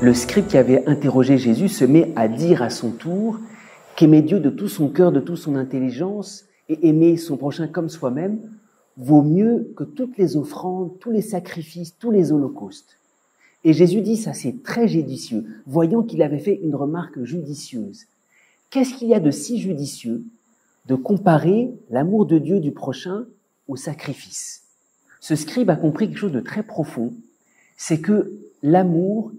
Le scribe qui avait interrogé Jésus se met à dire à son tour qu'aimer Dieu de tout son cœur, de toute son intelligence et aimer son prochain comme soi-même vaut mieux que toutes les offrandes, tous les sacrifices, tous les holocaustes. Et Jésus dit ça, c'est très judicieux, voyant qu'il avait fait une remarque judicieuse. Qu'est-ce qu'il y a de si judicieux de comparer l'amour de Dieu du prochain au sacrifice? Ce scribe a compris quelque chose de très profond, c'est que l'amour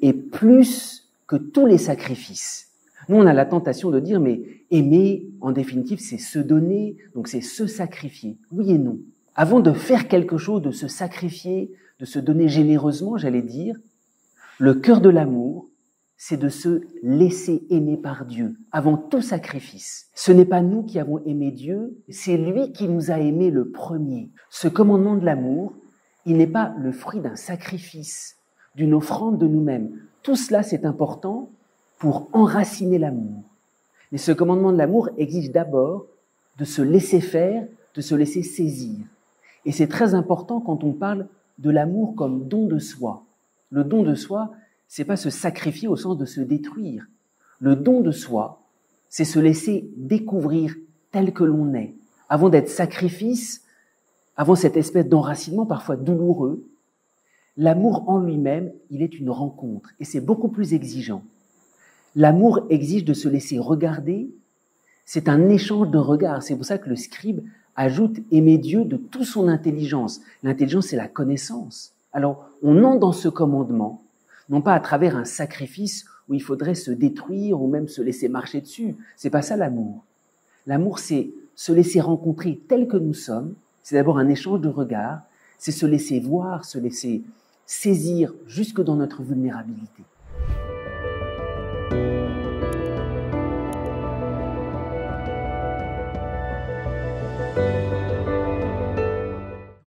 est plus que tous les sacrifices. Nous, on a la tentation de dire, mais aimer, en définitive, c'est se donner, donc c'est se sacrifier. Oui et non. Avant de faire quelque chose, de se sacrifier, de se donner généreusement, j'allais dire, le cœur de l'amour, c'est de se laisser aimer par Dieu, avant tout sacrifice. Ce n'est pas nous qui avons aimé Dieu, c'est lui qui nous a aimés le premier. Ce commandement de l'amour, il n'est pas le fruit d'un sacrifice, d'une offrande de nous-mêmes. Tout cela, c'est important pour enraciner l'amour. Mais ce commandement de l'amour exige d'abord de se laisser faire, de se laisser saisir. Et c'est très important quand on parle de l'amour comme don de soi. Le don de soi, c'est pas se sacrifier au sens de se détruire. Le don de soi, c'est se laisser découvrir tel que l'on est. Avant d'être sacrifice, avant cette espèce d'enracinement parfois douloureux, l'amour en lui-même, il est une rencontre et c'est beaucoup plus exigeant. L'amour exige de se laisser regarder, c'est un échange de regards. C'est pour ça que le scribe ajoute aimer Dieu de toute son intelligence. L'intelligence, c'est la connaissance. Alors, on entre dans ce commandement, non pas à travers un sacrifice où il faudrait se détruire ou même se laisser marcher dessus. C'est pas ça l'amour. L'amour, c'est se laisser rencontrer tel que nous sommes. C'est d'abord un échange de regards. C'est se laisser voir, se laisser saisir jusque dans notre vulnérabilité.